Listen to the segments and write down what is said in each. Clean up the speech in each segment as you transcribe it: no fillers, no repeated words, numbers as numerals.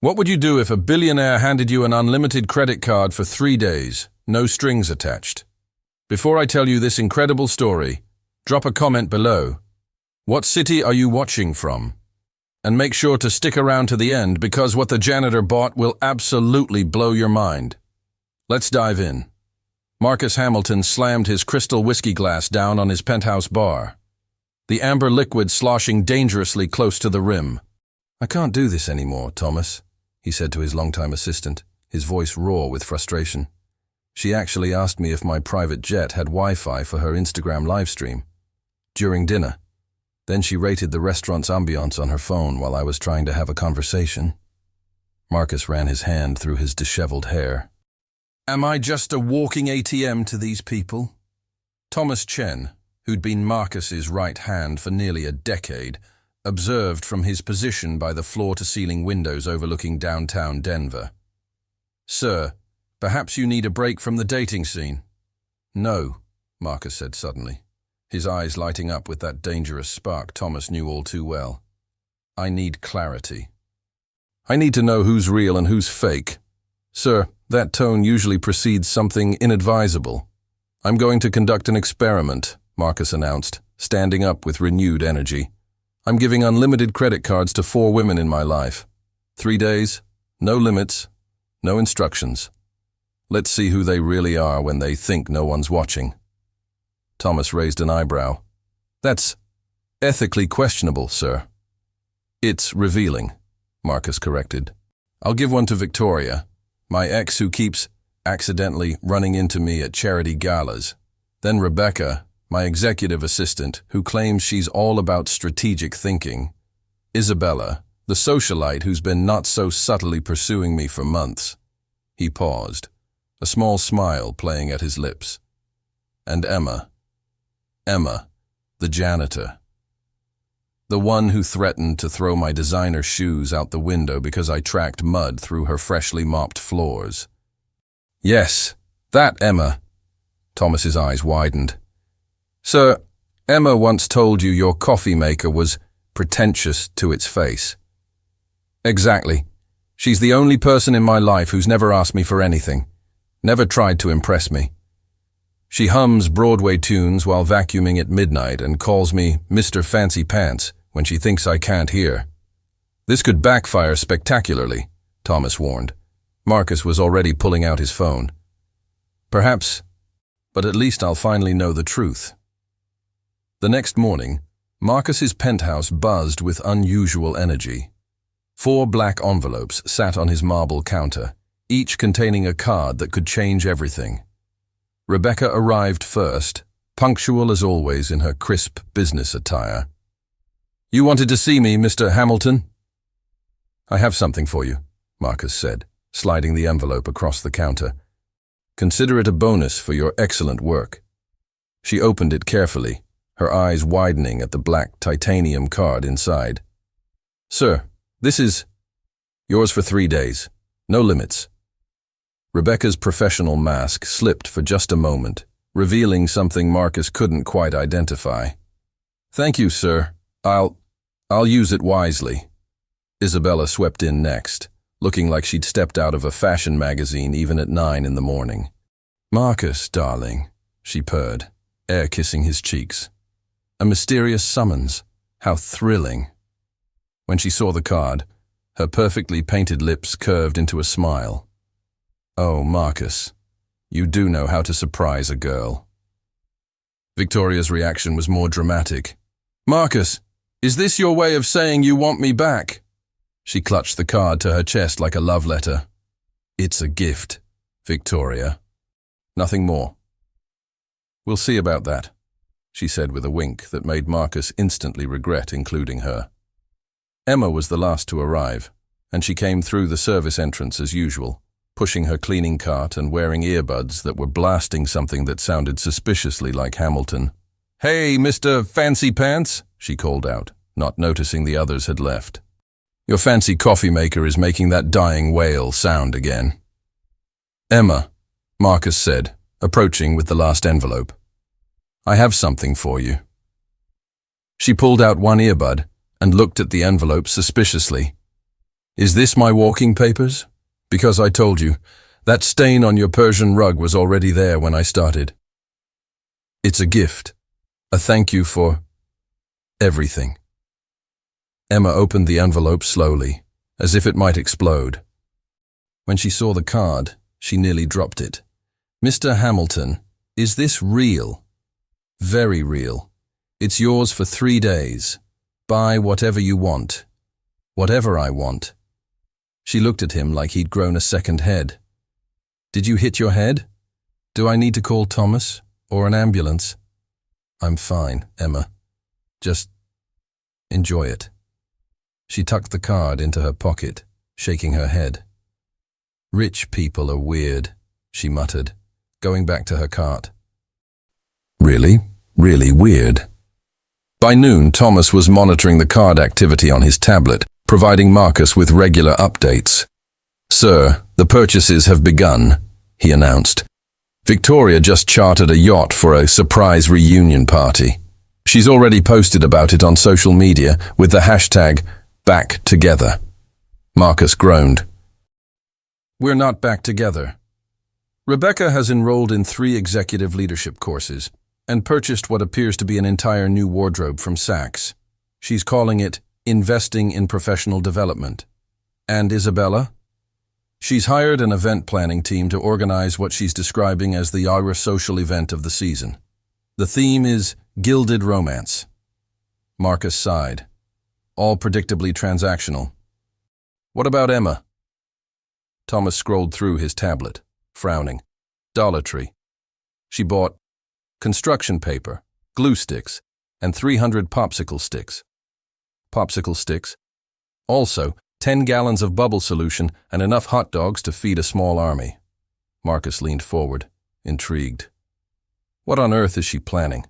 What would you do if a billionaire handed you an unlimited credit card for 3 days, no strings attached? Before I tell you this incredible story, drop a comment below. What city are you watching from? And make sure to stick around to the end because what the janitor bought will absolutely blow your mind. Let's dive in. Marcus Hamilton slammed his crystal whiskey glass down on his penthouse bar, the amber liquid sloshing dangerously close to the rim. "I can't do this anymore, Thomas," he said to his longtime assistant, his voice raw with frustration. "She actually asked me if my private jet had Wi-Fi for her Instagram livestream during dinner. Then she rated the restaurant's ambiance on her phone while I was trying to have a conversation." Marcus ran his hand through his disheveled hair. "Am I just a walking ATM to these people?" Thomas Chen, who'd been Marcus's right hand for nearly a decade, observed from his position by the floor-to-ceiling windows overlooking downtown Denver. "Sir, perhaps you need a break from the dating scene." "No," Marcus said suddenly, his eyes lighting up with that dangerous spark Thomas knew all too well. "I need clarity. I need to know who's real and who's fake. Sir, that tone usually precedes something inadvisable." "I'm going to conduct an experiment," Marcus announced, standing up with renewed energy. "I'm giving unlimited credit cards to 4 women in my life. 3 days, no limits, no instructions. Let's see who they really are when they think no one's watching." Thomas raised an eyebrow. "That's ethically questionable, sir." "It's revealing," Marcus corrected. "I'll give one to Victoria, my ex who keeps accidentally running into me at charity galas. Then Rebecca, my executive assistant, who claims she's all about strategic thinking. Isabella, the socialite who's been not so subtly pursuing me for months." He paused, a small smile playing at his lips. "And Emma, the janitor. The one who threatened to throw my designer shoes out the window because I tracked mud through her freshly mopped floors." "Yes, that Emma." Thomas's eyes widened. "Sir, Emma once told you your coffee maker was pretentious to its face." "Exactly. She's the only person in my life who's never asked me for anything, never tried to impress me. She hums Broadway tunes while vacuuming at midnight and calls me Mr. Fancy Pants when she thinks I can't hear." "This could backfire spectacularly," Thomas warned. Marcus was already pulling out his phone. "Perhaps, but at least I'll finally know the truth." The next morning, Marcus's penthouse buzzed with unusual energy. 4 black envelopes sat on his marble counter, each containing a card that could change everything. Rebecca arrived first, punctual as always in her crisp business attire. "You wanted to see me, Mr. Hamilton?" "I have something for you," Marcus said, sliding the envelope across the counter. "Consider it a bonus for your excellent work." She opened it carefully, her eyes widening at the black titanium card inside. "Sir, this is yours for 3 days. No limits." Rebecca's professional mask slipped for just a moment, revealing something Marcus couldn't quite identify. "Thank you, sir. I'll use it wisely." Isabella swept in next, looking like she'd stepped out of a fashion magazine even at 9 in the morning. "Marcus, darling," she purred, air kissing his cheeks. A mysterious summons. How thrilling. When she saw the card, her perfectly painted lips curved into a smile. "Oh, Marcus, you do know how to surprise a girl." Victoria's reaction was more dramatic. "Marcus, is this your way of saying you want me back?" She clutched the card to her chest like a love letter. "It's a gift, Victoria. Nothing more." "We'll see about that," she said with a wink that made Marcus instantly regret including her. Emma was the last to arrive, and she came through the service entrance as usual, pushing her cleaning cart and wearing earbuds that were blasting something that sounded suspiciously like Hamilton. "Hey, Mr. Fancy Pants," she called out, not noticing the others had left. "Your fancy coffee maker is making that dying whale sound again." "Emma," Marcus said, approaching with the last envelope. "I have something for you." She pulled out one earbud and looked at the envelope suspiciously. Is this my walking papers? Because I told you, that stain on your Persian rug was already there when I started. It's a gift, a thank you for everything. Emma opened the envelope slowly, as if it might explode. When she saw the card, she nearly dropped it. Mr. Hamilton, is this real? Very real. It's yours for 3 days. Buy whatever you want. Whatever I want. She looked at him like he'd grown a second head. Did you hit your head? Do I need to call Thomas or an ambulance? I'm fine, Emma. Just enjoy it. She tucked the card into her pocket, shaking her head. Rich people are weird, she muttered, going back to her cart. Really, really weird. By noon, Thomas was monitoring the card activity on his tablet, providing Marcus with regular updates. Sir, the purchases have begun, he announced. Victoria just chartered a yacht for a surprise reunion party. She's already posted about it on social media with the hashtag #BackTogether. Marcus groaned. We're not back together. Rebecca has enrolled in 3 executive leadership courses and purchased what appears to be an entire new wardrobe from Saks. She's calling it Investing in Professional Development. And Isabella? She's hired an event planning team to organize what she's describing as the Ira social event of the season. The theme is Gilded Romance. Marcus sighed. All predictably transactional. What about Emma? Thomas scrolled through his tablet, frowning. Dollar Tree. She bought construction paper, glue sticks, and 300 popsicle sticks. Popsicle sticks. Also, 10 gallons of bubble solution and enough hot dogs to feed a small army. Marcus leaned forward, intrigued. What on earth is she planning?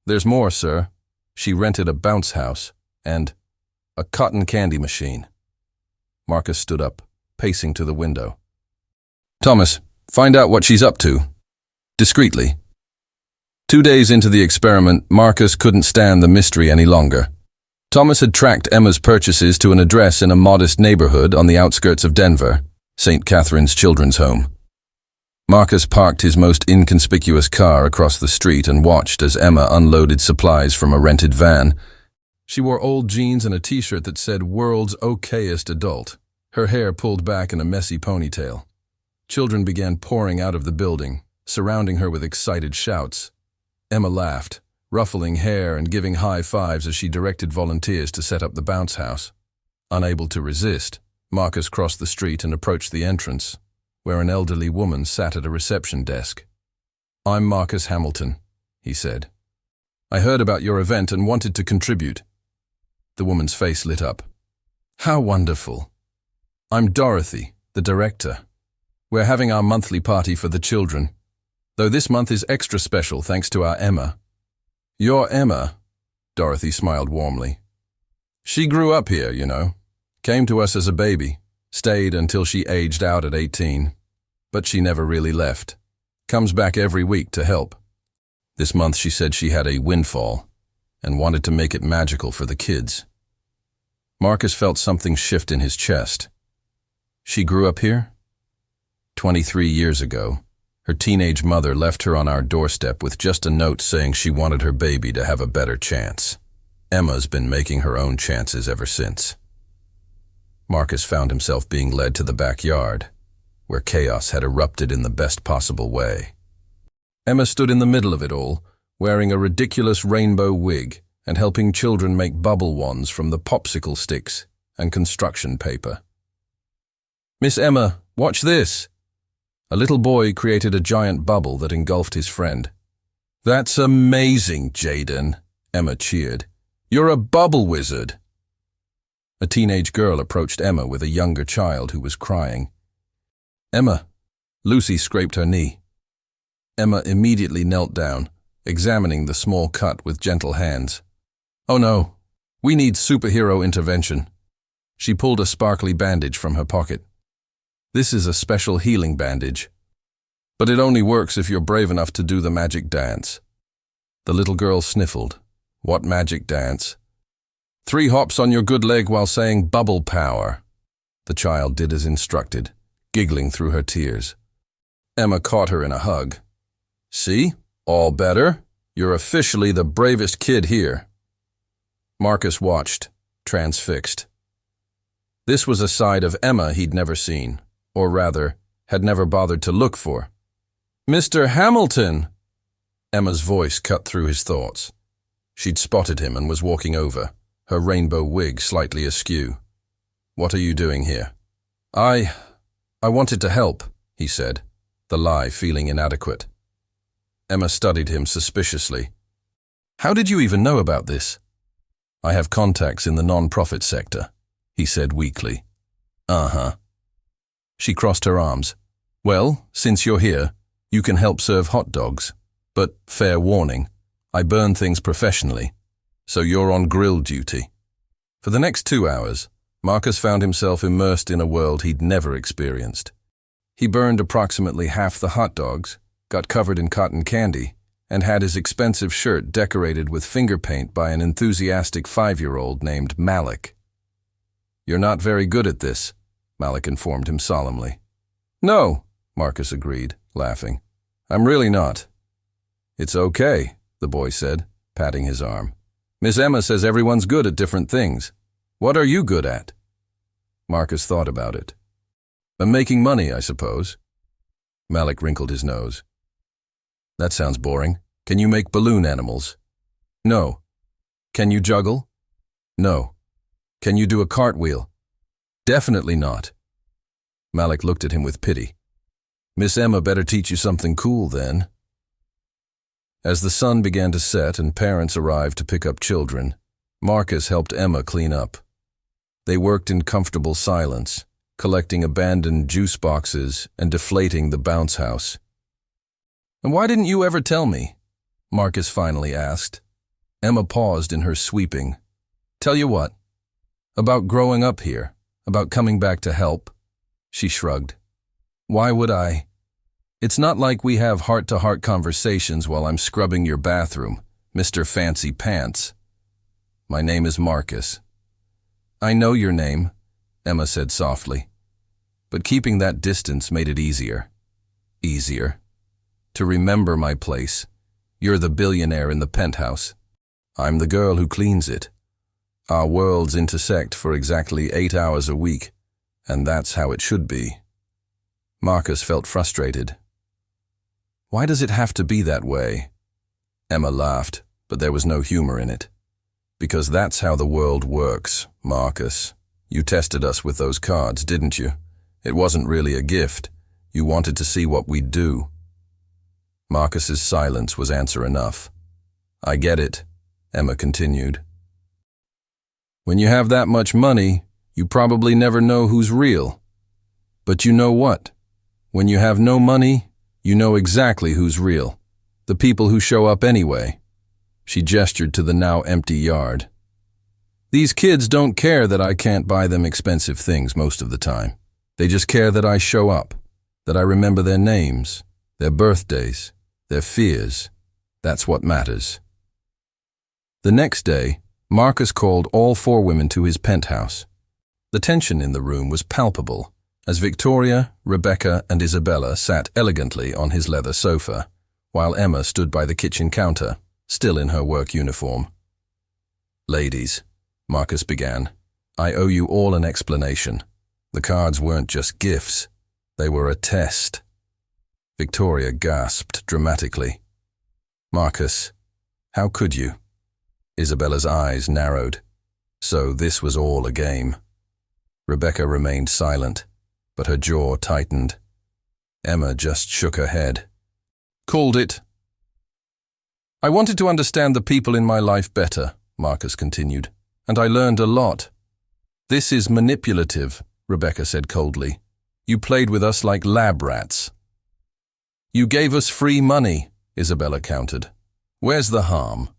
There's more, sir. She rented a bounce house and a cotton candy machine. Marcus stood up, pacing to the window. Thomas, find out what she's up to. Discreetly. 2 days into the experiment, Marcus couldn't stand the mystery any longer. Thomas had tracked Emma's purchases to an address in a modest neighborhood on the outskirts of Denver, St. Catherine's Children's Home. Marcus parked his most inconspicuous car across the street and watched as Emma unloaded supplies from a rented van. She wore old jeans and a t-shirt that said "World's Okayest Adult," her hair pulled back in a messy ponytail. Children began pouring out of the building, surrounding her with excited shouts. Emma laughed, ruffling hair and giving high fives as she directed volunteers to set up the bounce house. Unable to resist, Marcus crossed the street and approached the entrance, where an elderly woman sat at a reception desk. I'm Marcus Hamilton, he said. I heard about your event and wanted to contribute. The woman's face lit up. How wonderful. I'm Dorothy, the director. We're having our monthly party for the children, though this month is extra special thanks to our Emma. Your Emma? Dorothy smiled warmly. She grew up here, you know. Came to us as a baby, stayed until she aged out at 18. But she never really left. Comes back every week to help. This month she said she had a windfall and wanted to make it magical for the kids. Marcus felt something shift in his chest. She grew up here? 23 years ago, her teenage mother left her on our doorstep with just a note saying she wanted her baby to have a better chance. Emma's been making her own chances ever since. Marcus found himself being led to the backyard, where chaos had erupted in the best possible way. Emma stood in the middle of it all, wearing a ridiculous rainbow wig and helping children make bubble wands from the popsicle sticks and construction paper. Miss Emma, watch this! A little boy created a giant bubble that engulfed his friend. That's amazing, Jaden, Emma cheered. You're a bubble wizard. A teenage girl approached Emma with a younger child who was crying. Emma, Lucy scraped her knee. Emma immediately knelt down, examining the small cut with gentle hands. Oh no, we need superhero intervention. She pulled a sparkly bandage from her pocket. This is a special healing bandage, but it only works if you're brave enough to do the magic dance. The little girl sniffled. What magic dance? 3 hops on your good leg while saying bubble power, The child did as instructed, giggling through her tears. Emma caught her in a hug. "See? All better? You're officially the bravest kid here." Marcus watched, transfixed. This was a side of Emma he'd never seen, or rather, had never bothered to look for. "Mr. Hamilton!" Emma's voice cut through his thoughts. She'd spotted him and was walking over, her rainbow wig slightly askew. "What are you doing here?" I wanted to help," he said, the lie feeling inadequate. Emma studied him suspiciously. "How did you even know about this?" "I have contacts in the non-profit sector," he said weakly. "Uh-huh." She crossed her arms. "Well, since you're here, you can help serve hot dogs. But, fair warning, I burn things professionally, so you're on grill duty." For the next 2 hours, Marcus found himself immersed in a world he'd never experienced. He burned approximately half the hot dogs, got covered in cotton candy, and had his expensive shirt decorated with finger paint by an enthusiastic 5-year-old named Malik. "You're not very good at this," Malik informed him solemnly. "No," Marcus agreed, laughing. "I'm really not." "It's okay," the boy said, patting his arm. "Miss Emma says everyone's good at different things. What are you good at?" Marcus thought about it. "I'm making money, I suppose." Malik wrinkled his nose. "That sounds boring. Can you make balloon animals?" "No." "Can you juggle?" "No." "Can you do a cartwheel?" "Definitely not." Malik looked at him with pity. "Miss Emma better teach you something cool then." As the sun began to set and parents arrived to pick up children, Marcus helped Emma clean up. They worked in comfortable silence, collecting abandoned juice boxes and deflating the bounce house. "And why didn't you ever tell me?" Marcus finally asked. Emma paused in her sweeping. "Tell you what, about growing up here, about coming back to help." She shrugged. "Why would I? It's not like we have heart-to-heart conversations while I'm scrubbing your bathroom, Mr. Fancy Pants. My name is Marcus." "I know your name," Emma said softly. But keeping that distance made it easier. Easier. To remember my place. You're the billionaire in the penthouse. I'm the girl who cleans it. Our worlds intersect for exactly 8 hours a week, and that's how it should be. Marcus felt frustrated. "Why does it have to be that way?" Emma laughed, but there was no humor in it. "Because that's how the world works, Marcus. You tested us with those cards, didn't you? It wasn't really a gift. You wanted to see what we'd do." Marcus's silence was answer enough. "I get it," Emma continued. "When you have that much money, you probably never know who's real. But you know what? When you have no money, you know exactly who's real. The people who show up anyway." She gestured to the now empty yard. "These kids don't care that I can't buy them expensive things most of the time. They just care that I show up, that I remember their names, their birthdays, their fears. That's what matters." The next day, Marcus called all 4 women to his penthouse. The tension in the room was palpable, as Victoria, Rebecca, and Isabella sat elegantly on his leather sofa, while Emma stood by the kitchen counter, still in her work uniform. "Ladies," Marcus began, "I owe you all an explanation. The cards weren't just gifts. They were a test." Victoria gasped dramatically. "Marcus, how could you?" Isabella's eyes narrowed. So this was all a game. Rebecca remained silent, but her jaw tightened. Emma just shook her head. "Called it." "I wanted to understand the people in my life better," Marcus continued, "and I learned a lot." "This is manipulative," Rebecca said coldly. "You played with us like lab rats." "You gave us free money," Isabella countered. "Where's the harm?"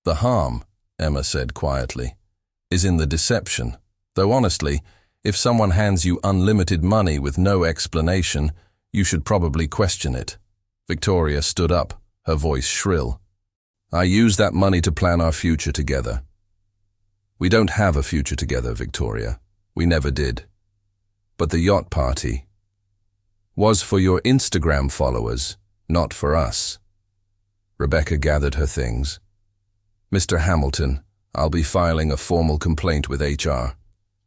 "The harm," Emma said quietly, "is in the deception. Though honestly, if someone hands you unlimited money with no explanation, you should probably question it." Victoria stood up, her voice shrill. "I used that money to plan our future together." "We don't have a future together, Victoria. We never did." but the yacht party was for your Instagram followers, not for us. Rebecca gathered her things. Mr. Hamilton, I'll be filing a formal complaint with HR.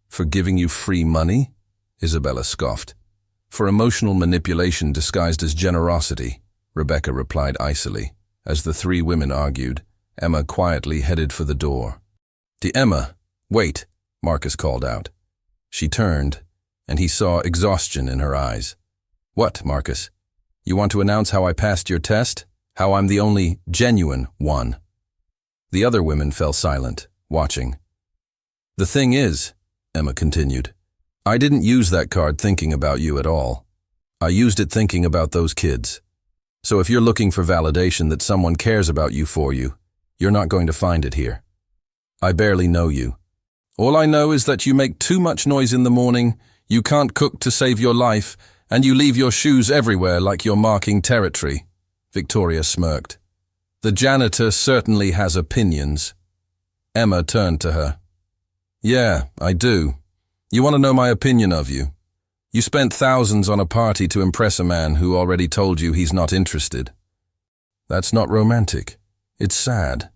For giving you free money? Isabella scoffed. For emotional manipulation disguised as generosity, Rebecca replied icily. As the three women argued, Emma quietly headed for the door. Emma, wait, Marcus called out. She turned, and he saw exhaustion in her eyes. What, Marcus? You want to announce how I passed your test? How I'm the only genuine one? The other women fell silent, watching. The thing is, Emma continued, I didn't use that card thinking about you at all. I used it thinking about those kids. So if you're looking for validation that someone cares about you for you, you're not going to find it here. I barely know you. All I know is that you make too much noise in the morning, you can't cook to save your life, and you leave your shoes everywhere like you're marking territory. Victoria smirked. The janitor certainly has opinions. Emma turned to her. Yeah, I do. You want to know my opinion of you? You spent thousands on a party to impress a man who already told you he's not interested. That's not romantic. It's sad.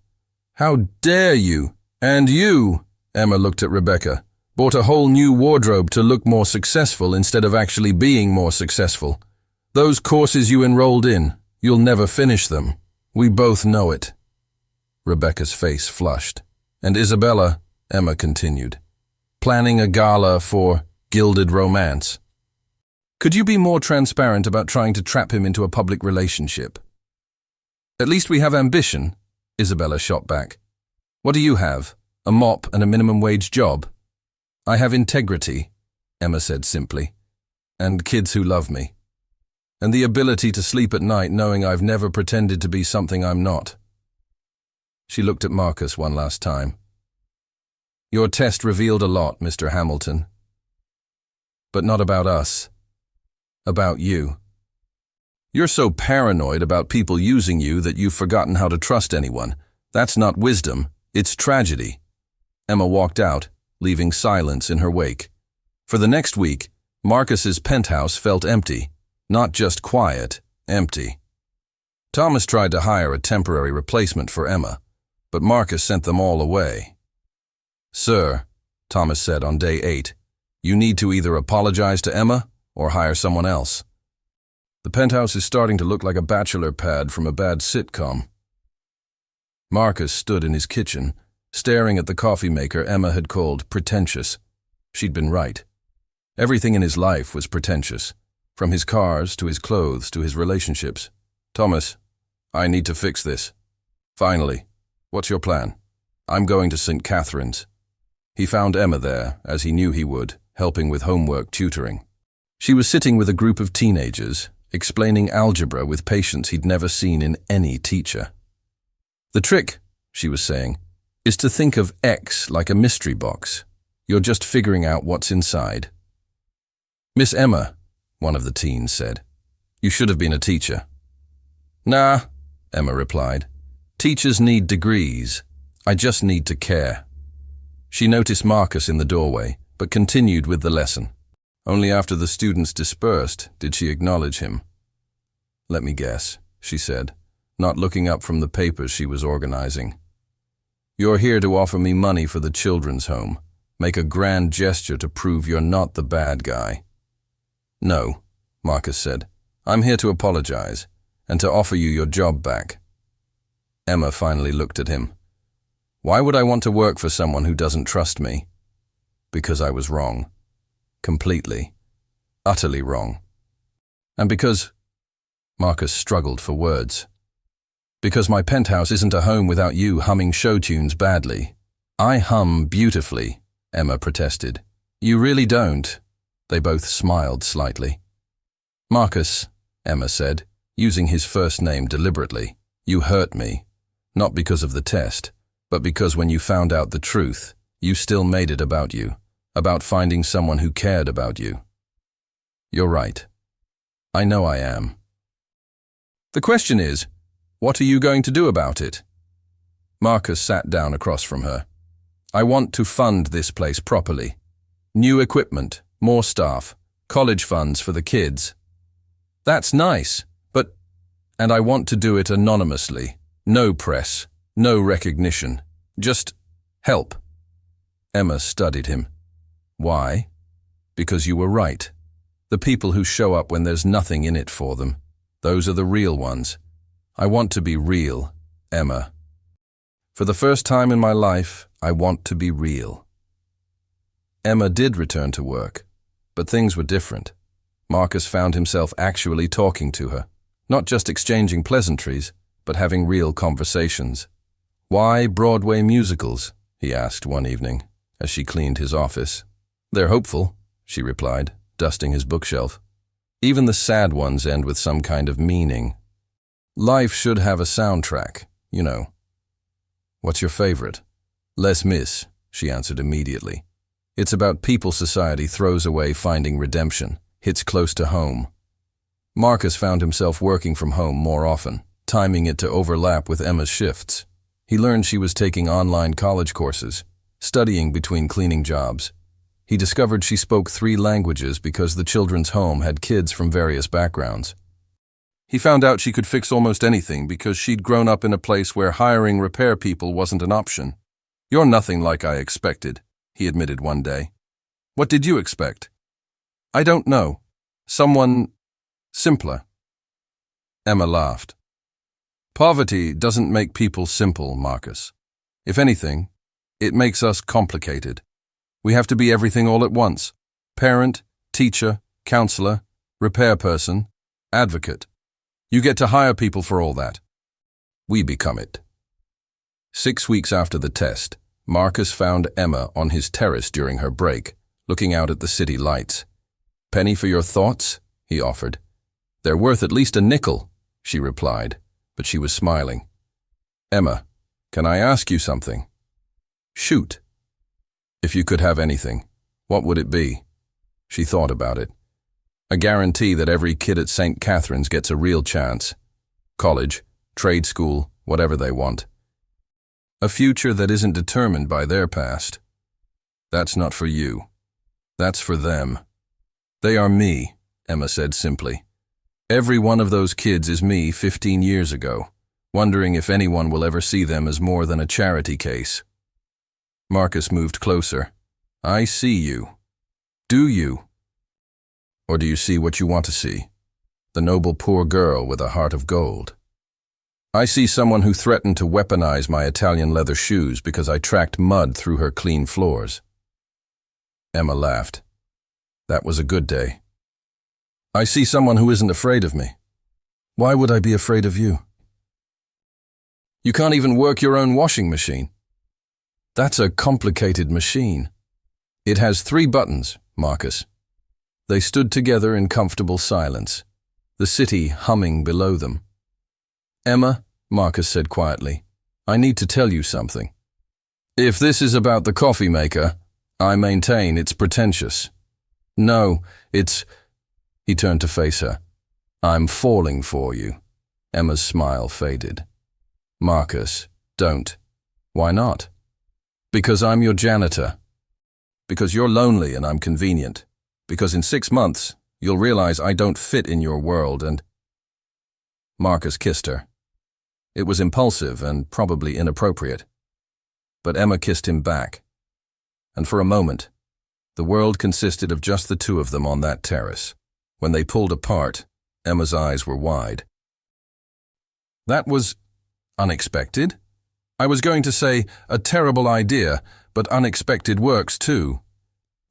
How dare you? And you, Emma looked at Rebecca, bought a whole new wardrobe to look more successful instead of actually being more successful. Those courses you enrolled in, you'll never finish them. We both know it. Rebecca's face flushed. And Isabella, Emma continued, planning a gala for gilded romance. Could you be more transparent about trying to trap him into a public relationship? At least we have ambition, Isabella shot back. What do you have? A mop and a minimum wage job? I have integrity, Emma said simply, and kids who love me. And the ability to sleep at night knowing I've never pretended to be something I'm not. She looked at Marcus one last time. Your test revealed a lot, Mr. Hamilton. But not about us. About you. You're so paranoid about people using you that you've forgotten how to trust anyone. That's not wisdom, it's tragedy. Emma walked out, leaving silence in her wake. For the next week, Marcus's penthouse felt empty. Not just quiet, empty. Thomas tried to hire a temporary replacement for Emma, but Marcus sent them all away. Sir, Thomas said on day 8, you need to either apologize to Emma or hire someone else. The penthouse is starting to look like a bachelor pad from a bad sitcom. Marcus stood in his kitchen, staring at the coffee maker Emma had called pretentious. She'd been right. Everything in his life was pretentious, from his cars to his clothes to his relationships. Thomas, I need to fix this. Finally, what's your plan? I'm going to St. Catherine's. He found Emma there, as he knew he would, helping with homework tutoring. She was sitting with a group of teenagers, explaining algebra with patience he'd never seen in any teacher. The trick, she was saying, is to think of X like a mystery box. You're just figuring out what's inside. Miss Emma, one of the teens said, you should have been a teacher. Nah, Emma replied. Teachers need degrees. I just need to care. She noticed Marcus in the doorway, but continued with the lesson. Only after the students dispersed did she acknowledge him. Let me guess, she said, not looking up from the papers she was organizing. You're here to offer me money for the children's home. Make a grand gesture to prove you're not the bad guy. No, Marcus said. I'm here to apologize, and to offer you your job back. Emma finally looked at him. Why would I want to work for someone who doesn't trust me? Because I was wrong. Completely. Utterly wrong. And because... Marcus struggled for words. Because my penthouse isn't a home without you humming show tunes badly. I hum beautifully, Emma protested. You really don't. They both smiled slightly. Marcus, Emma said, using his first name deliberately, you hurt me. Not because of the test, but because when you found out the truth, you still made it about you. About finding someone who cared about you. You're right. I know I am. The question is, what are you going to do about it? Marcus sat down across from her. I want to fund this place properly. New equipment, more staff, College funds for the kids. That's nice, and I want to do it anonymously. No press, no recognition, just help. Emma studied him. Why? Because you were right. The people who show up when there's nothing in it for them, those are the real ones. I want to be real, Emma. For the first time in my life, I want to be real. Emma did return to work, but things were different. Marcus found himself actually talking to her, not just exchanging pleasantries, but having real conversations. Why Broadway musicals? He asked one evening, as she cleaned his office. They're hopeful, she replied, dusting his bookshelf. Even the sad ones end with some kind of meaning. Life should have a soundtrack, you know. What's your favorite? Les Mis, she answered immediately. It's about people society throws away finding redemption, hits close to home. Marcus found himself working from home more often, timing it to overlap with Emma's shifts. He learned she was taking online college courses, studying between cleaning jobs. He discovered she spoke 3 languages because the children's home had kids from various backgrounds. He found out she could fix almost anything because she'd grown up in a place where hiring repair people wasn't an option. You're nothing like I expected, he admitted one day. What did you expect? I don't know. Someone simpler. Emma laughed. Poverty doesn't make people simple, Marcus. If anything, it makes us complicated. We have to be everything all at once. Parent, teacher, counselor, repair person, advocate. You get to hire people for all that. We become it. 6 weeks after the test, Marcus found Emma on his terrace during her break, looking out at the city lights. Penny for your thoughts? He offered. They're worth at least a nickel, she replied, but she was smiling. Emma, can I ask you something? Shoot. If you could have anything, what would it be? She thought about it. A guarantee that every kid at St. Catherine's gets a real chance. College, trade school, whatever they want. A future that isn't determined by their past. That's not for you. That's for them. They are me, Emma said simply. Every one of those kids is me 15 years ago, wondering if anyone will ever see them as more than a charity case. Marcus moved closer. I see you. Do you? Or do you see what you want to see? The noble poor girl with a heart of gold. I see someone who threatened to weaponize my Italian leather shoes because I tracked mud through her clean floors. Emma laughed. That was a good day. I see someone who isn't afraid of me. Why would I be afraid of you? You can't even work your own washing machine. That's a complicated machine. It has 3 buttons, Marcus. They stood together in comfortable silence, the city humming below them. Emma, Marcus said quietly, I need to tell you something. If this is about the coffee maker, I maintain it's pretentious. No, it's... He turned to face her. I'm falling for you. Emma's smile faded. Marcus, don't. Why not? Because I'm your janitor. Because you're lonely and I'm convenient. Because in 6 months, you'll realize I don't fit in your world and... Marcus kissed her. It was impulsive and probably inappropriate. But Emma kissed him back. And for a moment, the world consisted of just the 2 of them on that terrace. When they pulled apart, Emma's eyes were wide. That was unexpected. I was going to say a terrible idea, but unexpected works too.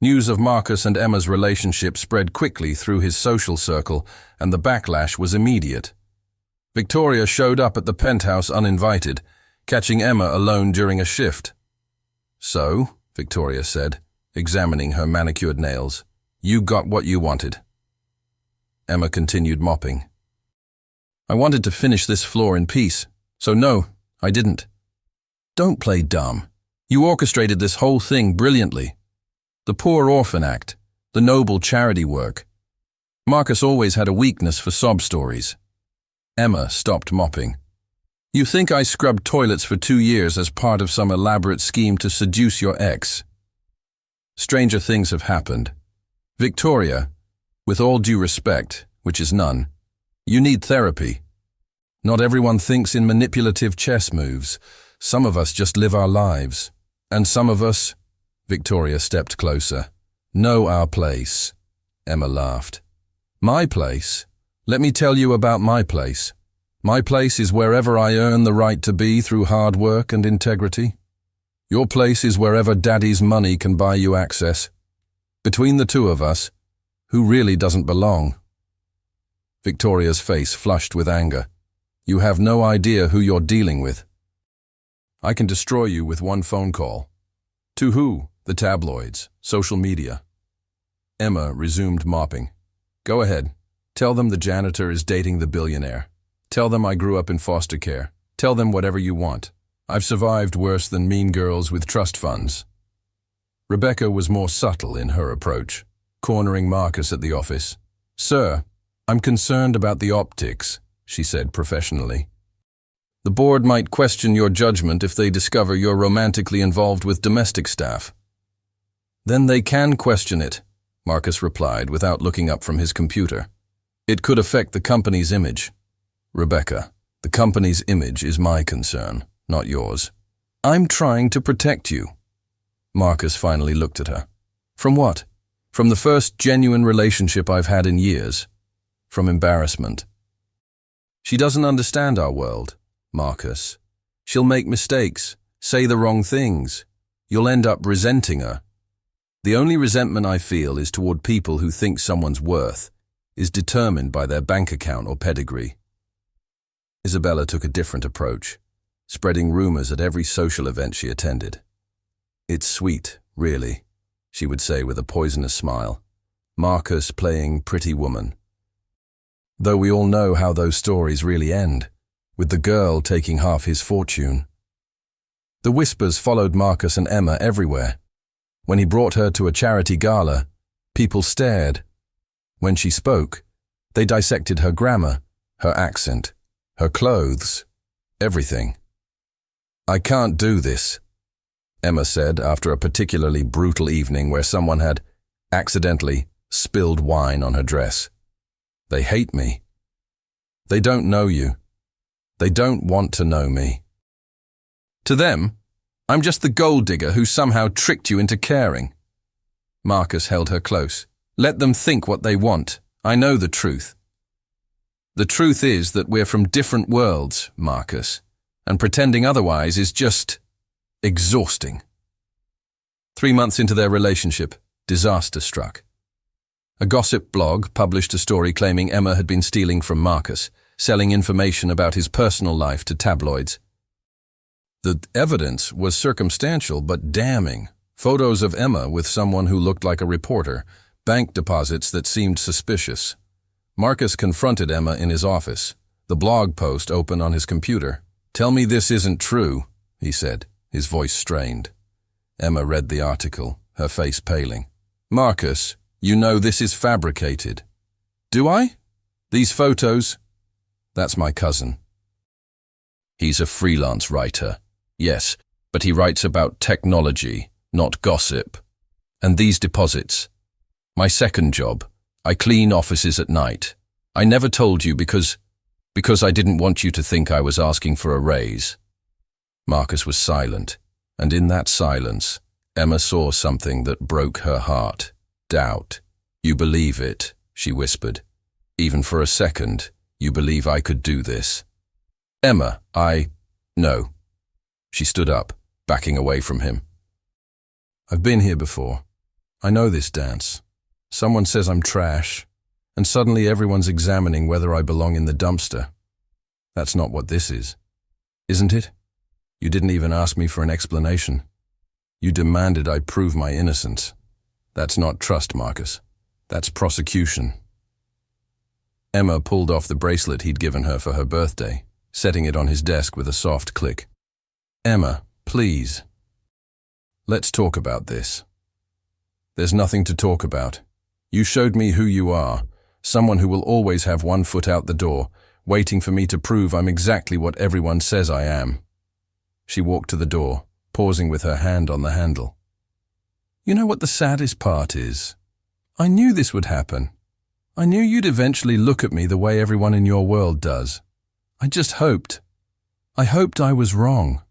News of Marcus and Emma's relationship spread quickly through his social circle, and the backlash was immediate. Victoria showed up at the penthouse uninvited, catching Emma alone during a shift. So, Victoria said, examining her manicured nails, you got what you wanted. Emma continued mopping. I wanted to finish this floor in peace, so no, I didn't. Don't play dumb. You orchestrated this whole thing brilliantly. The Poor Orphan Act, the noble charity work. Marcus always had a weakness for sob stories. Emma stopped mopping. You think I scrubbed toilets for 2 years as part of some elaborate scheme to seduce your ex? Stranger things have happened. Victoria, With all due respect, which is none, you need therapy. Not everyone thinks in manipulative chess moves. Some of us just live our lives. And some of us, Victoria stepped closer, know our place. Emma laughed. My place? Let me tell you about my place. My place is wherever I earn the right to be through hard work and integrity. Your place is wherever Daddy's money can buy you access. Between the two of us, who really doesn't belong? Victoria's face flushed with anger. You have no idea who you're dealing with. I can destroy you with one phone call. To who? The tabloids, social media. Emma resumed mopping. Go ahead. Tell them the janitor is dating the billionaire. Tell them I grew up in foster care. Tell them whatever you want. I've survived worse than mean girls with trust funds. Rebecca was more subtle in her approach, cornering Marcus at the office. Sir, I'm concerned about the optics, she said professionally. The board might question your judgment if they discover you're romantically involved with domestic staff. Then they can question it, Marcus replied without looking up from his computer. It could affect the company's image. Rebecca, the company's image is my concern, not yours. I'm trying to protect you. Marcus finally looked at her. From what? From the first genuine relationship I've had in years. From embarrassment. She doesn't understand our world, Marcus. She'll make mistakes, say the wrong things. You'll end up resenting her. The only resentment I feel is toward people who think someone's worth is determined by their bank account or pedigree. Isabella took a different approach, spreading rumors at every social event she attended. It's sweet, really, she would say with a poisonous smile. Marcus playing pretty woman. Though we all know how those stories really end, with the girl taking half his fortune. The whispers followed Marcus and Emma everywhere. When he brought her to a charity gala, people stared. When she spoke, they dissected her grammar, her accent, her clothes, everything. I can't do this, Emma said after a particularly brutal evening where someone had accidentally spilled wine on her dress. They hate me. They don't know you. They don't want to know me. To them, I'm just the gold digger who somehow tricked you into caring. Marcus held her close. Let them think what they want. I know the truth. The truth is that we're from different worlds, Marcus, and pretending otherwise is just exhausting. 3 months into their relationship, disaster struck. A gossip blog published a story claiming Emma had been stealing from Marcus, selling information about his personal life to tabloids. The evidence was circumstantial but damning. Photos of Emma with someone who looked like a reporter, bank deposits that seemed suspicious. Marcus confronted Emma in his office, the blog post open on his computer. Tell me this isn't true, he said, his voice strained. Emma read the article, her face paling. Marcus, you know this is fabricated. Do I? These photos? That's my cousin. He's a freelance writer. Yes, but he writes about technology, not gossip. And these deposits. My second job. I clean offices at night. I never told you because I didn't want you to think I was asking for a raise. Marcus was silent, and in that silence, Emma saw something that broke her heart. Doubt. You believe it, she whispered. Even for a second, you believe I could do this. Emma, no. She stood up, backing away from him. I've been here before. I know this dance. Someone says I'm trash, and suddenly everyone's examining whether I belong in the dumpster. That's not what this is, isn't it? You didn't even ask me for an explanation. You demanded I prove my innocence. That's not trust, Marcus. That's prosecution. Emma pulled off the bracelet he'd given her for her birthday, setting it on his desk with a soft click. Emma, please. Let's talk about this. There's nothing to talk about. You showed me who you are, someone who will always have one foot out the door, waiting for me to prove I'm exactly what everyone says I am. She walked to the door, pausing with her hand on the handle. You know what the saddest part is? I knew this would happen. I knew you'd eventually look at me the way everyone in your world does. I just hoped. I hoped I was wrong.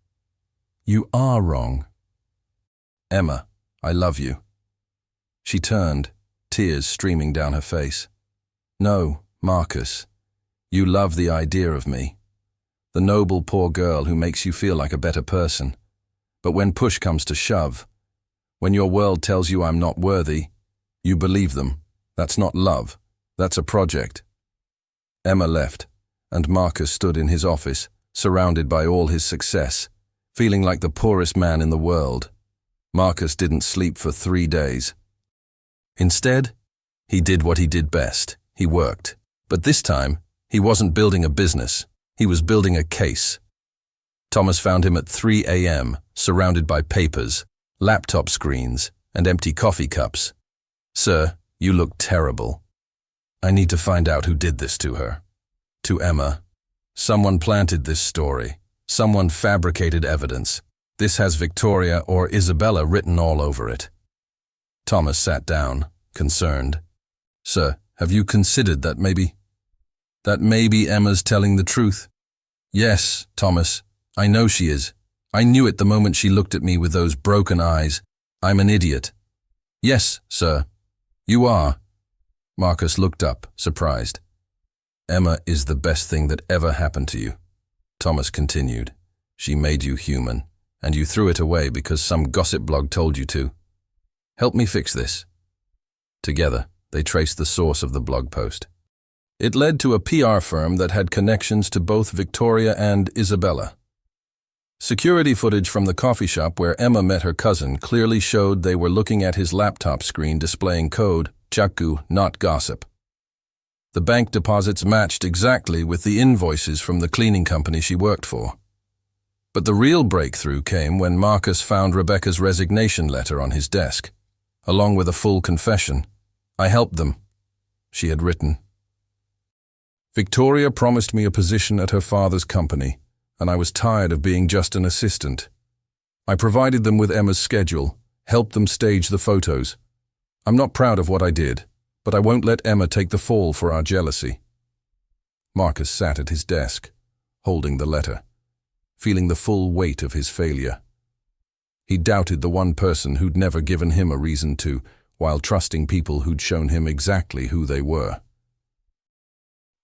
You are wrong. Emma, I love you. She turned, tears streaming down her face. No, Marcus, you love the idea of me. The noble poor girl who makes you feel like a better person. But when push comes to shove, when your world tells you I'm not worthy, you believe them. That's not love. That's a project. Emma left, and Marcus stood in his office, surrounded by all his success, feeling like the poorest man in the world. Marcus didn't sleep for 3 days. Instead, he did what he did best. He worked. But this time, he wasn't building a business. He was building a case. Thomas found him at 3 a.m., surrounded by papers, laptop screens, and empty coffee cups. Sir, you look terrible. I need to find out who did this to her. To Emma. Someone planted this story. Someone fabricated evidence. This has Victoria or Isabella written all over it. Thomas sat down, concerned. Sir, have you considered that maybe Emma's telling the truth? Yes, Thomas, I know she is. I knew it the moment she looked at me with those broken eyes. I'm an idiot. Yes, sir. You are. Marcus looked up, surprised. Emma is the best thing that ever happened to you. Thomas continued. She made you human, and you threw it away because some gossip blog told you to. Help me fix this. Together, they traced the source of the blog post. It led to a PR firm that had connections to both Victoria and Isabella. Security footage from the coffee shop where Emma met her cousin clearly showed they were looking at his laptop screen displaying code, Chaku, not gossip. The bank deposits matched exactly with the invoices from the cleaning company she worked for. But the real breakthrough came when Marcus found Rebecca's resignation letter on his desk, along with a full confession. I helped them, she had written. Victoria promised me a position at her father's company, and I was tired of being just an assistant. I provided them with Emma's schedule, helped them stage the photos. I'm not proud of what I did, but I won't let Emma take the fall for our jealousy. Marcus sat at his desk, holding the letter, feeling the full weight of his failure. He doubted the one person who'd never given him a reason to, while trusting people who'd shown him exactly who they were.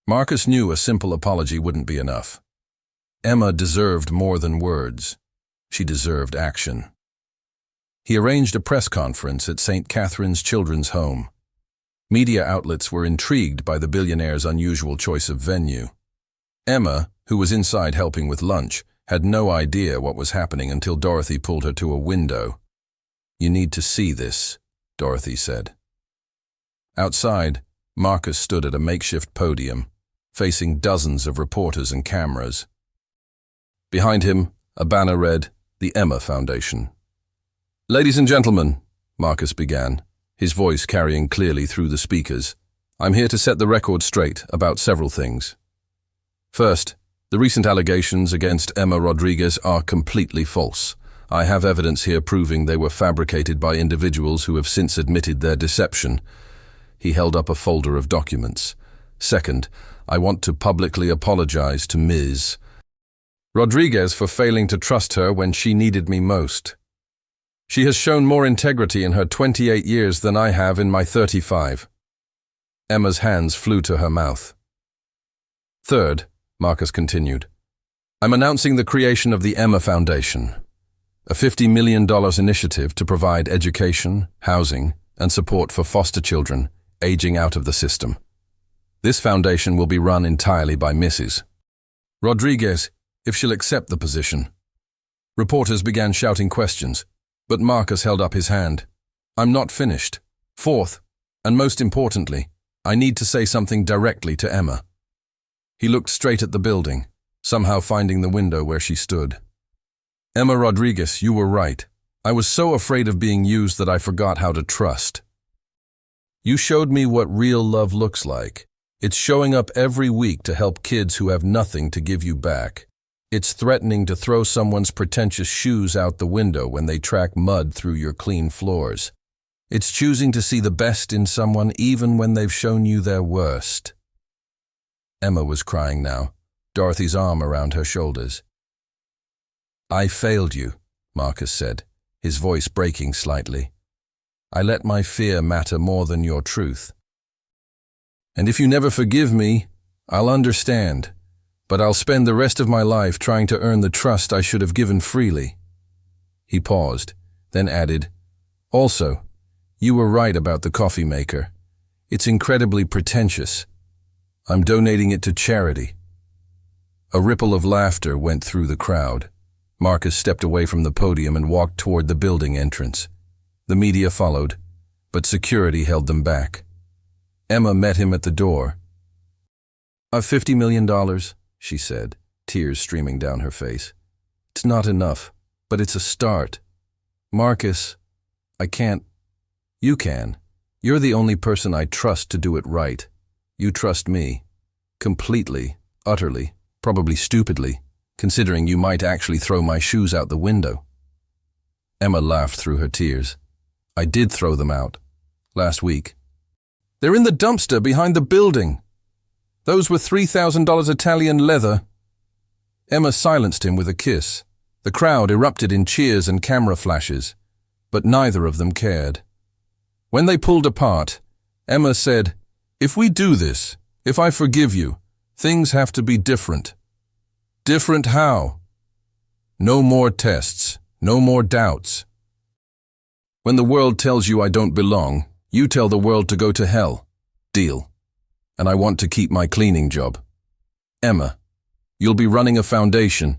Marcus knew a simple apology wouldn't be enough. Emma deserved more than words. She deserved action. He arranged a press conference at St. Catherine's Children's Home. Media outlets were intrigued by the billionaire's unusual choice of venue. Emma, who was inside helping with lunch, had no idea what was happening until Dorothy pulled her to a window. You need to see this, Dorothy said. Outside, Marcus stood at a makeshift podium, facing dozens of reporters and cameras. Behind him, a banner read, The Emma Foundation. Ladies and gentlemen, Marcus began, his voice carrying clearly through the speakers, I'm here to set the record straight about several things. First, the recent allegations against Emma Rodriguez are completely false. I have evidence here proving they were fabricated by individuals who have since admitted their deception. He held up a folder of documents. Second, I want to publicly apologize to Ms. Rodriguez for failing to trust her when she needed me most. She has shown more integrity in her 28 years than I have in my 35. Emma's hands flew to her mouth. Third, Marcus continued, I'm announcing the creation of the Emma Foundation, a $50 million initiative to provide education, housing, and support for foster children aging out of the system. This foundation will be run entirely by Mrs. Rodriguez, if she'll accept the position. Reporters began shouting questions, but Marcus held up his hand. I'm not finished. Fourth, and most importantly, I need to say something directly to Emma. He looked straight at the building, somehow finding the window where she stood. Emma Rodriguez, you were right. I was so afraid of being used that I forgot how to trust. You showed me what real love looks like. It's showing up every week to help kids who have nothing to give you back. It's threatening to throw someone's pretentious shoes out the window when they track mud through your clean floors. It's choosing to see the best in someone even when they've shown you their worst. Emma was crying now, Dorothy's arm around her shoulders. I failed you, Marcus said, his voice breaking slightly. I let my fear matter more than your truth. And if you never forgive me, I'll understand, but I'll spend the rest of my life trying to earn the trust I should have given freely. He paused, then added, Also, you were right about the coffee maker. It's incredibly pretentious. I'm donating it to charity. A ripple of laughter went through the crowd. Marcus stepped away from the podium and walked toward the building entrance. The media followed, but security held them back. Emma met him at the door. $50 million, she said, tears streaming down her face. It's not enough, but it's a start. Marcus, I can't. You can. You're the only person I trust to do it right. You trust me. Completely, utterly, probably stupidly, considering you might actually throw my shoes out the window. Emma laughed through her tears. I did throw them out. Last week. They're in the dumpster behind the building. Those were $3,000 Italian leather. Emma silenced him with a kiss. The crowd erupted in cheers and camera flashes, but neither of them cared. When they pulled apart, Emma said, If we do this, if I forgive you, things have to be different. Different how? No more tests, no more doubts. When the world tells you I don't belong, you tell the world to go to hell. Deal. And I want to keep my cleaning job. Emma, you'll be running a foundation,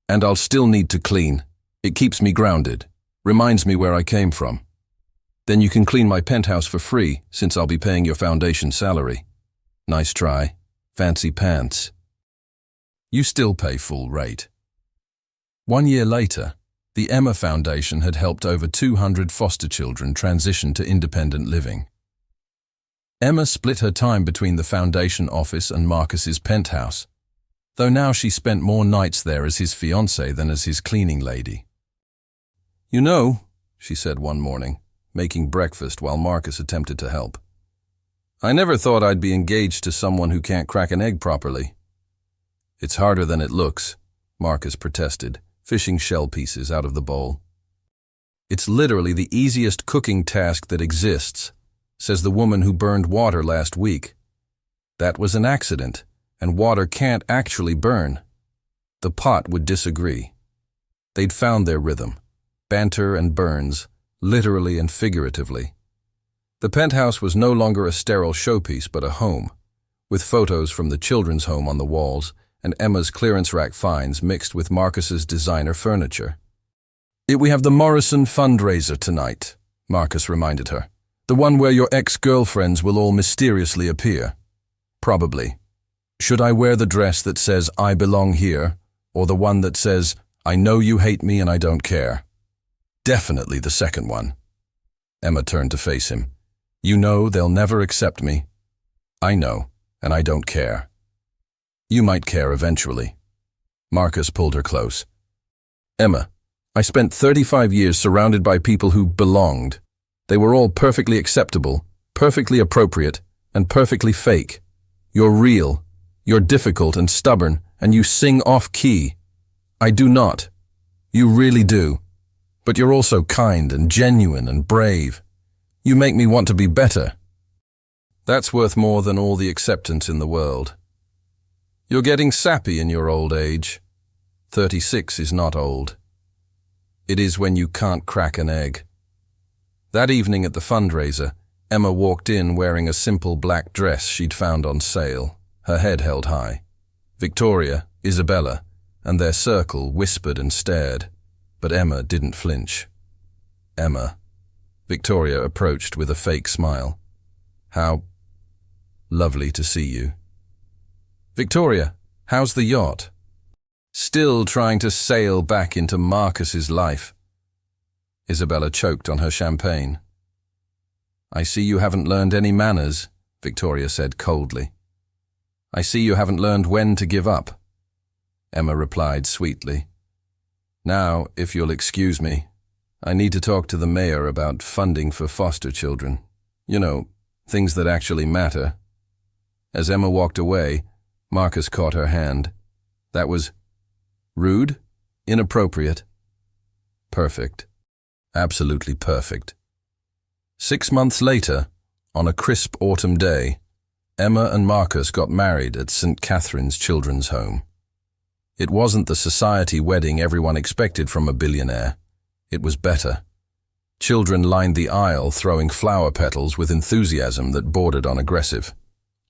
and I'll still need to clean. It keeps me grounded, reminds me where I came from. Then you can clean my penthouse for free, since I'll be paying your foundation salary. Nice try. Fancy pants. You still pay full rate. 1 year later, the Emma Foundation had helped over 200 foster children transition to independent living. Emma split her time between the foundation office and Marcus's penthouse, though now she spent more nights there as his fiancée than as his cleaning lady. You know, she said one morning, making breakfast while Marcus attempted to help, I never thought I'd be engaged to someone who can't crack an egg properly. It's harder than it looks, Marcus protested, fishing shell pieces out of the bowl. It's literally the easiest cooking task that exists, says the woman who burned water last week. That was an accident, and water can't actually burn. The pot would disagree. They'd found their rhythm, banter and burns, literally and figuratively. The penthouse was no longer a sterile showpiece but a home, with photos from the children's home on the walls and Emma's clearance rack finds mixed with Marcus's designer furniture. We have the Morrison fundraiser tonight, Marcus reminded her. The one where your ex-girlfriends will all mysteriously appear. Probably. Should I wear the dress that says, I belong here, or the one that says, I know you hate me and I don't care? Definitely the second one. Emma turned to face him. You know they'll never accept me. I know, and I don't care. You might care eventually. Marcus pulled her close. Emma, I spent 35 years surrounded by people who belonged. They were all perfectly acceptable, perfectly appropriate, and perfectly fake. You're real, you're difficult and stubborn, and you sing off-key. I do not. You really do. But you're also kind and genuine and brave. You make me want to be better. That's worth more than all the acceptance in the world. You're getting sappy in your old age. 36 is not old. It is when you can't crack an egg. That evening at the fundraiser, Emma walked in wearing a simple black dress she'd found on sale, her head held high. Victoria, Isabella, and their circle whispered and stared, but Emma didn't flinch. Emma. Victoria approached with a fake smile. How lovely to see you. Victoria, how's the yacht? Still trying to sail back into Marcus's life. Isabella choked on her champagne. I see you haven't learned any manners, Victoria said coldly. I see you haven't learned when to give up. Emma replied sweetly. Now, if you'll excuse me, I need to talk to the mayor about funding for foster children. You know, things that actually matter. As Emma walked away, Marcus caught her hand. That was rude, inappropriate, perfect. Absolutely perfect. 6 months later, on a crisp autumn day, Emma and Marcus got married at St. Catherine's Children's Home. It wasn't the society wedding everyone expected from a billionaire. It was better. Children lined the aisle, throwing flower petals with enthusiasm that bordered on aggressive.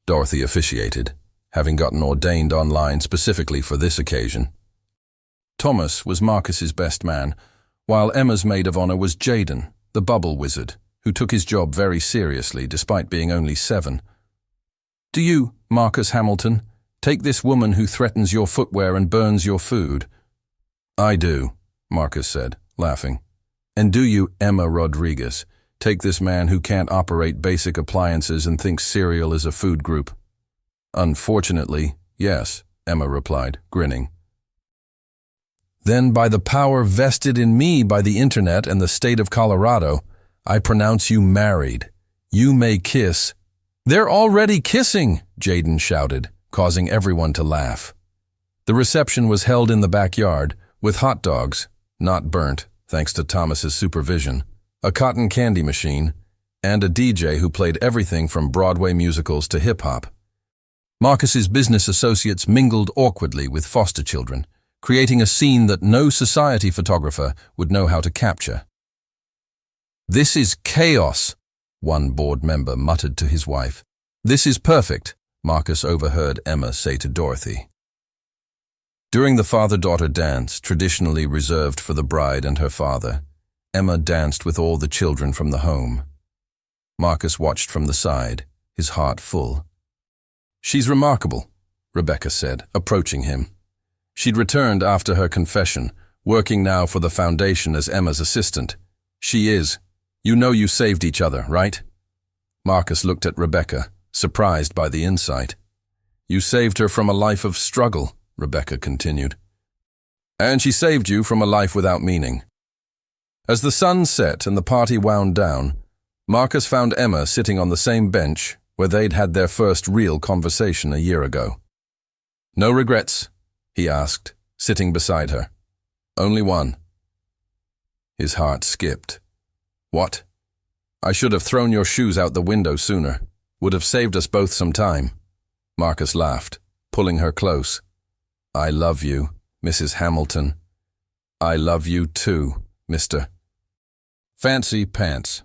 Dorothy officiated, having gotten ordained online specifically for this occasion. Thomas was Marcus's best man, while Emma's maid of honor was Jaden, the bubble wizard, who took his job very seriously despite being only 7. Do you, Marcus Hamilton, take this woman who threatens your footwear and burns your food? I do, Marcus said, laughing. And do you, Emma Rodriguez, take this man who can't operate basic appliances and thinks cereal is a food group? Unfortunately, yes, Emma replied, grinning. Then by the power vested in me by the internet and the state of Colorado, I pronounce you married. You may kiss. They're already kissing, Jaden shouted, causing everyone to laugh. The reception was held in the backyard, with hot dogs, not burnt, thanks to Thomas's supervision, a cotton candy machine, and a DJ who played everything from Broadway musicals to hip-hop. Marcus's business associates mingled awkwardly with foster children, creating a scene that no society photographer would know how to capture. This is chaos, one board member muttered to his wife. This is perfect, Marcus overheard Emma say to Dorothy. During the father-daughter dance, traditionally reserved for the bride and her father, Emma danced with all the children from the home. Marcus watched from the side, his heart full. She's remarkable, Rebecca said, approaching him. She'd returned after her confession, working now for the foundation as Emma's assistant. She is. You know you saved each other, right? Marcus looked at Rebecca, surprised by the insight. You saved her from a life of struggle, Rebecca continued. And she saved you from a life without meaning. As the sun set and the party wound down, Marcus found Emma sitting on the same bench where they'd had their first real conversation a year ago. No regrets? He asked, sitting beside her. Only one. His heart skipped. What? I should have thrown your shoes out the window sooner. Would have saved us both some time. Marcus laughed, pulling her close. I love you, Mrs. Hamilton. I love you too, Mr. Fancy Pants.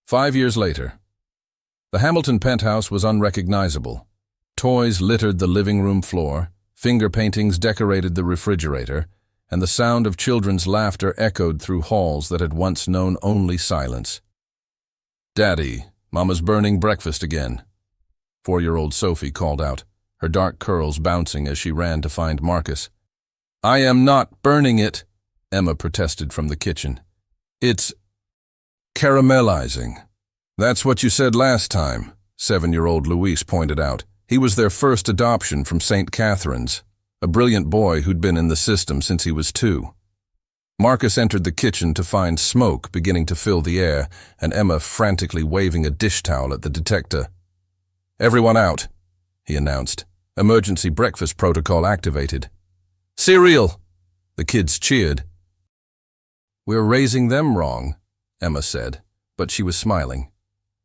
5 years later. The Hamilton penthouse was unrecognizable. Toys littered the living room floor, finger paintings decorated the refrigerator, and the sound of children's laughter echoed through halls that had once known only silence. Daddy, Mama's burning breakfast again. 4-year-old Sophie called out, her dark curls bouncing as she ran to find Marcus. I am not burning it, Emma protested from the kitchen. It's caramelizing. That's what you said last time, 7-year-old Luis pointed out. He was their first adoption from St. Catherine's, a brilliant boy who'd been in the system since he was 2. Marcus entered the kitchen to find smoke beginning to fill the air and Emma frantically waving a dish towel at the detector. Everyone out, he announced. Emergency breakfast protocol activated. Cereal! The kids cheered. We're raising them wrong, Emma said, but she was smiling.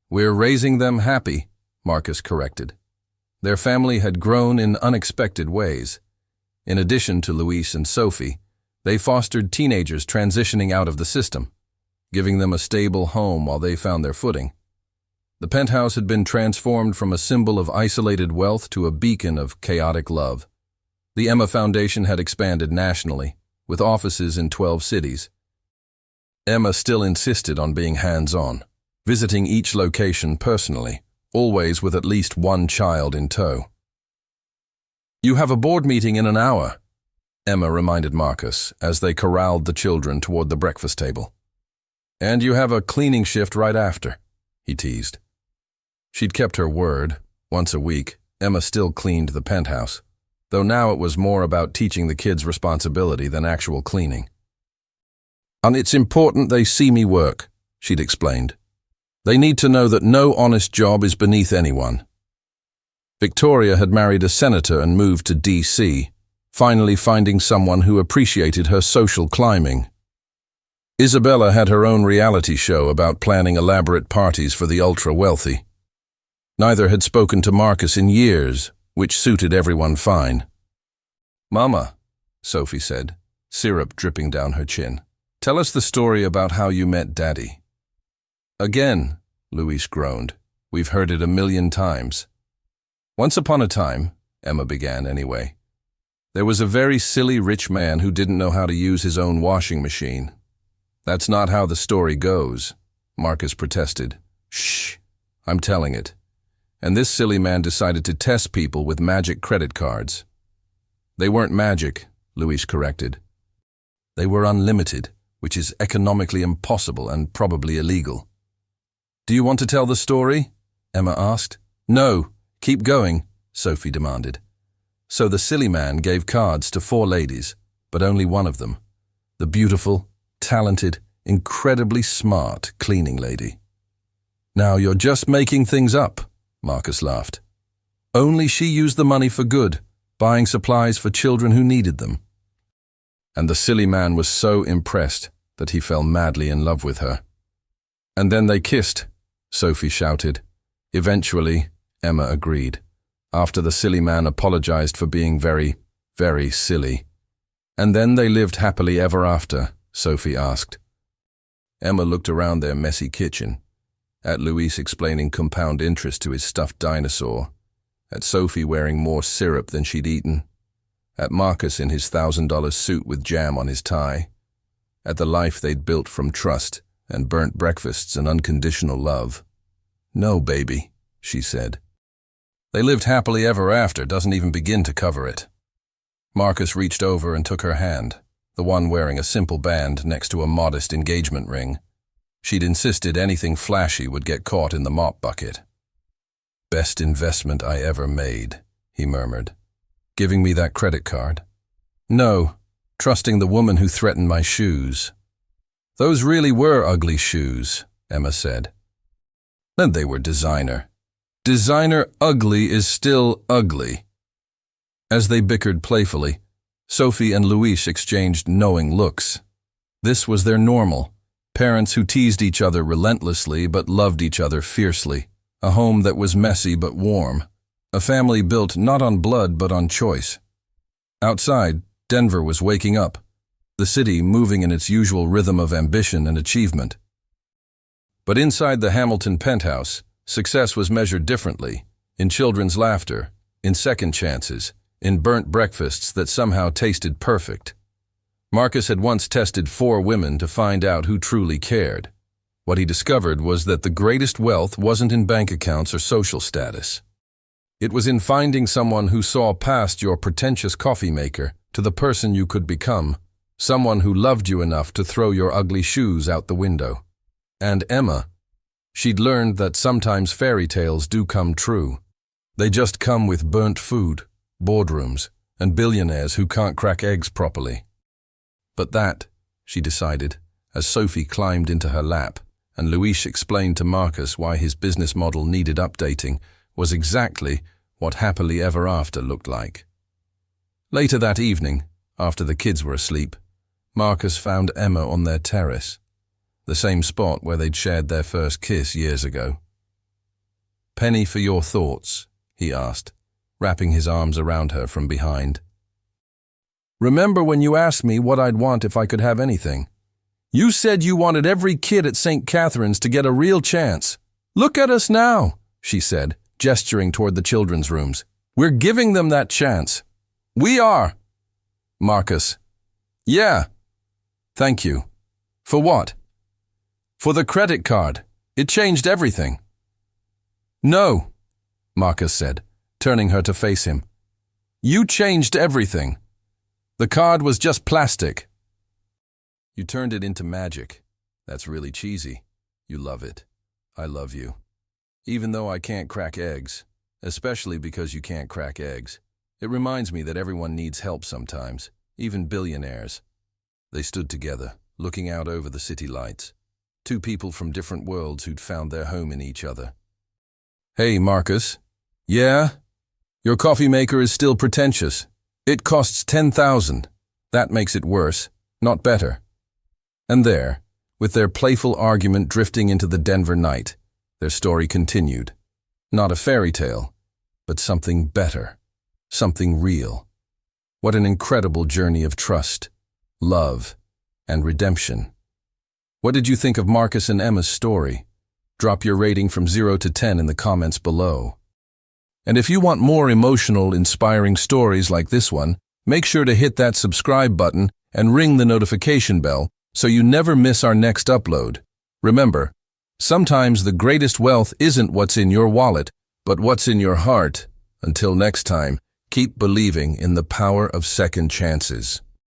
We're raising them happy, Marcus corrected. Their family had grown in unexpected ways. In addition to Luis and Sophie, they fostered teenagers transitioning out of the system, giving them a stable home while they found their footing. The penthouse had been transformed from a symbol of isolated wealth to a beacon of chaotic love. The Emma Foundation had expanded nationally, with offices in 12 cities. Emma still insisted on being hands-on, visiting each location personally, always with at least one child in tow. You have a board meeting in an hour, Emma reminded Marcus as they corralled the children toward the breakfast table. And you have a cleaning shift right after, he teased. She'd kept her word. Once a week, Emma still cleaned the penthouse, though now it was more about teaching the kids responsibility than actual cleaning. And it's important they see me work, she'd explained. They need to know that no honest job is beneath anyone. Victoria had married a senator and moved to DC, finally finding someone who appreciated her social climbing. Isabella had her own reality show about planning elaborate parties for the ultra-wealthy. Neither had spoken to Marcus in years, which suited everyone fine. "Mama," Sophie said, syrup dripping down her chin, "tell us the story about how you met Daddy." "Again," Louise groaned. "We've heard it a million times." "Once upon a time," Emma began anyway, "there was a very silly rich man who didn't know how to use his own washing machine." "That's not how the story goes," Marcus protested. "Shh, I'm telling it. And this silly man decided to test people with magic credit cards." "They weren't magic," Louise corrected. "They were unlimited, which is economically impossible and probably illegal." "Do you want to tell the story?" Emma asked. "No, keep going," Sophie demanded. "So the silly man gave cards to 4 ladies, but only one of them, the beautiful, talented, incredibly smart cleaning lady." "Now you're just making things up," Marcus laughed. "Only she used the money for good, buying supplies for children who needed them." And the silly man was so impressed that he fell madly in love with her. "And then they kissed," Sophie shouted. "Eventually," Emma agreed, after the silly man apologized for being very, very silly. "And then they lived happily ever after?" Sophie asked. Emma looked around their messy kitchen, at Luis explaining compound interest to his stuffed dinosaur, at Sophie wearing more syrup than she'd eaten, at Marcus in his $1,000 suit with jam on his tie, at the life they'd built from trust and burnt breakfasts and unconditional love. "No, baby," she said. "They lived happily ever after doesn't even begin to cover it." Marcus reached over and took her hand, the one wearing a simple band next to a modest engagement ring. She'd insisted anything flashy would get caught in the mop bucket. "Best investment I ever made," he murmured. "Giving me that credit card?" "No, trusting the woman who threatened my shoes." "Those really were ugly shoes," Emma said. "Then they were designer. Designer ugly is still ugly." As they bickered playfully, Sophie and Luis exchanged knowing looks. This was their normal. Parents who teased each other relentlessly but loved each other fiercely. A home that was messy but warm. A family built not on blood but on choice. Outside, Denver was waking up, the city moving in its usual rhythm of ambition and achievement. But inside the Hamilton penthouse, success was measured differently, in children's laughter, in second chances, in burnt breakfasts that somehow tasted perfect. Marcus had once tested 4 women to find out who truly cared. What he discovered was that the greatest wealth wasn't in bank accounts or social status. It was in finding someone who saw past your pretentious coffee maker to the person you could become, someone who loved you enough to throw your ugly shoes out the window. And Emma, she'd learned that sometimes fairy tales do come true. They just come with burnt food, boardrooms, and billionaires who can't crack eggs properly. But that, she decided, as Sophie climbed into her lap, and Luis explained to Marcus why his business model needed updating, was exactly what happily ever after looked like. Later that evening, after the kids were asleep, Marcus found Emma on their terrace, the same spot where they'd shared their first kiss years ago. "Penny for your thoughts?" he asked, wrapping his arms around her from behind. "Remember when you asked me what I'd want if I could have anything? You said you wanted every kid at St. Catherine's to get a real chance. Look at us now," she said, gesturing toward the children's rooms. "We're giving them that chance." "We are." Marcus: "Yeah. Thank you. For what?" "For the credit card. It changed everything." "No," Marcus said, turning her to face him. "You changed everything. The card was just plastic." "You turned it into magic. That's really cheesy. You love it. I love you. Even though I can't crack eggs, especially because you can't crack eggs, it reminds me that everyone needs help sometimes, even billionaires." They stood together, looking out over the city lights. Two people from different worlds who'd found their home in each other. "Hey, Marcus. Yeah? Your coffee maker is still pretentious. It costs 10,000. That makes it worse, not better." And there, with their playful argument drifting into the Denver night, their story continued. Not a fairy tale, but something better, something real. What an incredible journey of trust, love, and redemption. What did you think of Marcus and Emma's story? Drop your rating from 0 to 10 in the comments below. And if you want more emotional, inspiring stories like this one, make sure to hit that subscribe button and ring the notification bell so you never miss our next upload. Remember, sometimes the greatest wealth isn't what's in your wallet, but what's in your heart. Until next time, keep believing in the power of second chances.